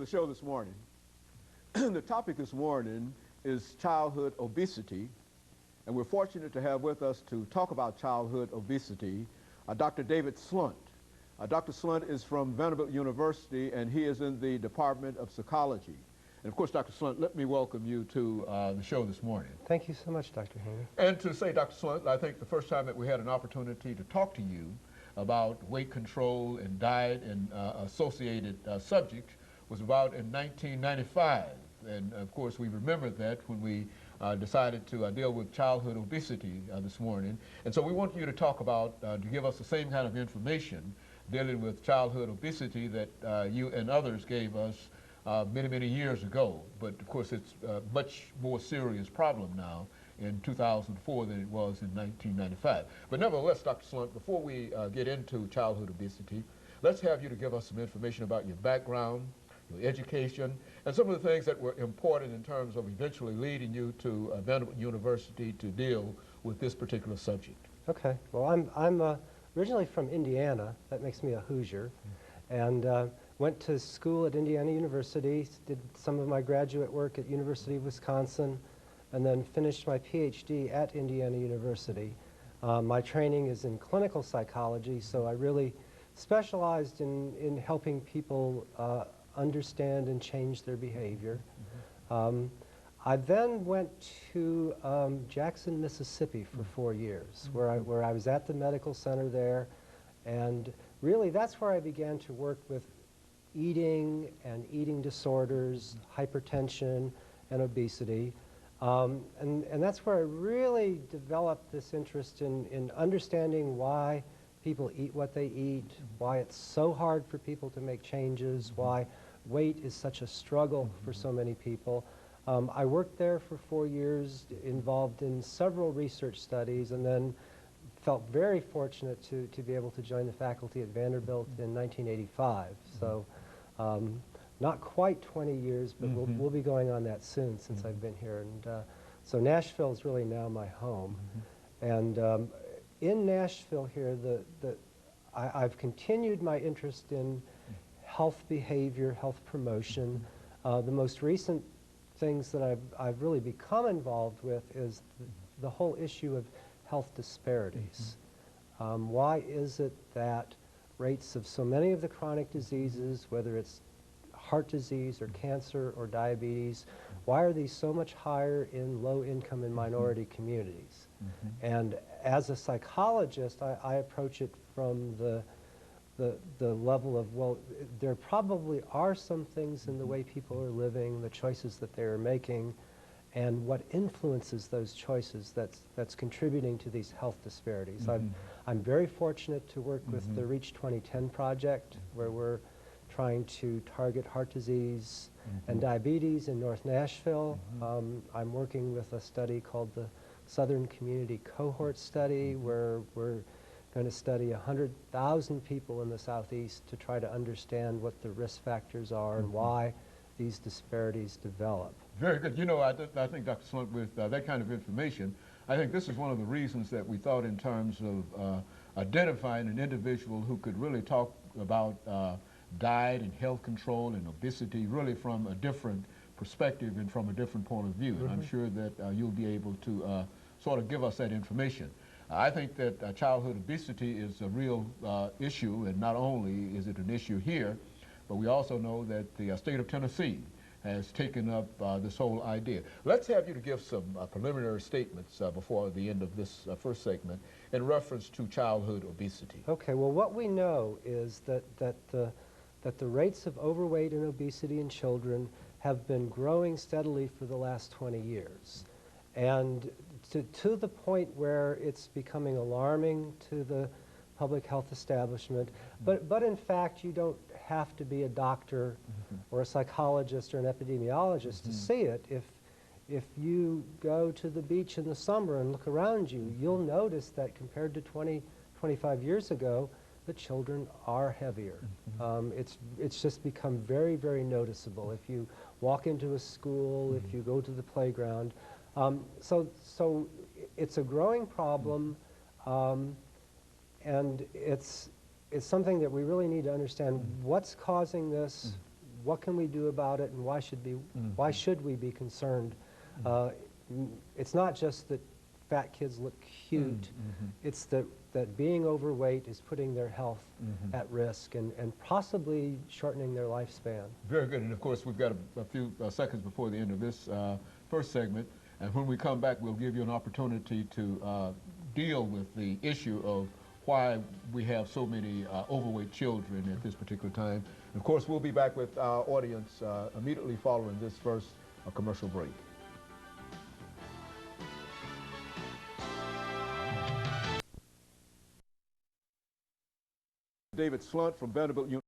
the show this morning. The topic this morning is childhood obesity, and we're fortunate to have with us to talk about childhood obesity Dr. DSchlundt. Dr. Schlunt is from Vanderbilt University, and he is in the Department of Psychology. And of course, Dr. Schlunt, let me welcome you to the show this morning. Thank you so much, Dr. Haney. And to say, Dr. Schlunt, I think the first time that we had an opportunity to talk to you about weight control and diet and associated subjects was about in 1995. And of course, we remember that when we decided to deal with childhood obesity this morning. And so we want you to talk about, to give us the same kind of information dealing with childhood obesity that you and others gave us many, many years ago. But of course, it's a much more serious problem now in 2004 than it was in 1995. But nevertheless, Dr. Schlunt, before we get into childhood obesity, let's have you to give us some information about your background, your education, and some of the things that were important in terms of eventually leading you to Vanderbilt University to deal with this particular subject. Okay. Well, I'm originally from Indiana. That makes me a Hoosier. And went to school at Indiana University, did some of my graduate work at University of Wisconsin, and then finished my PhD at Indiana University. My training is in clinical psychology, so I really specialized in helping people understand and change their behavior. I then went to Jackson, Mississippi for 4 years, where I was at the medical center there, and really that's where I began to work with eating and eating disorders, hypertension, and obesity. And that's where I really developed this interest in understanding why people eat what they eat, why it's so hard for people to make changes, why weight is such a struggle for so many people. I worked there for 4 years, involved in several research studies, and then felt very fortunate to be able to join the faculty at Vanderbilt in 1985. So not quite 20 years, but we'll be going on that soon since I've been here. And so Nashville is really now my home. And in Nashville here, I've continued my interest in health behavior, health promotion. The most recent things that I've really become involved with is the whole issue of health disparities. Why is it that rates of so many of the chronic diseases, whether it's heart disease or cancer or diabetes, why are these so much higher in low-income and minority communities? And as a psychologist, I approach it from the level of, well, there probably are some things in the way people are living, the choices that they are making, and what influences those choices that's contributing to these health disparities. I'm very fortunate to work with the Reach 2010 project, where we're trying to target heart disease and diabetes in North Nashville. I'm working with a study called the Southern Community Cohort Study, where we're going to study 100,000 people in the Southeast to try to understand what the risk factors are and why these disparities develop. Very good. You know, I think, Dr. Schlunt, with that kind of information, I think this is one of the reasons that we thought in terms of identifying an individual who could really talk about diet and health control and obesity really from a different perspective and from a different point of view. And I'm sure that you'll be able to sort of give us that information. I think that childhood obesity is a real issue, and not only is it an issue here, but we also know that the state of Tennessee has taken up this whole idea. Let's have you to give some preliminary statements before the end of this first segment in reference to childhood obesity. Okay, well, what we know is that the rates of overweight and obesity in children have been growing steadily for the last 20 years. And to the point where it's becoming alarming to the public health establishment. But in fact, you don't have to be a doctor or a psychologist or an epidemiologist to see it. If you go to the beach in the summer and look around you, you'll notice that compared to 25 years ago, the children are heavier. It's just become very, very noticeable. If you walk into a school, if you go to the playground. So it's a growing problem, and it's something that we really need to understand what's causing this, what can we do about it, and why should we be concerned? It's not just that fat kids look cute. It's that being overweight is putting their health at risk and possibly shortening their lifespan. Very good. And of course, we've got a few seconds before the end of this first segment. And when we come back, we'll give you an opportunity to deal with the issue of why we have so many overweight children at this particular time. And of course, we'll be back with our audience immediately following this first commercial break. DSchlundt from Vanderbilt University.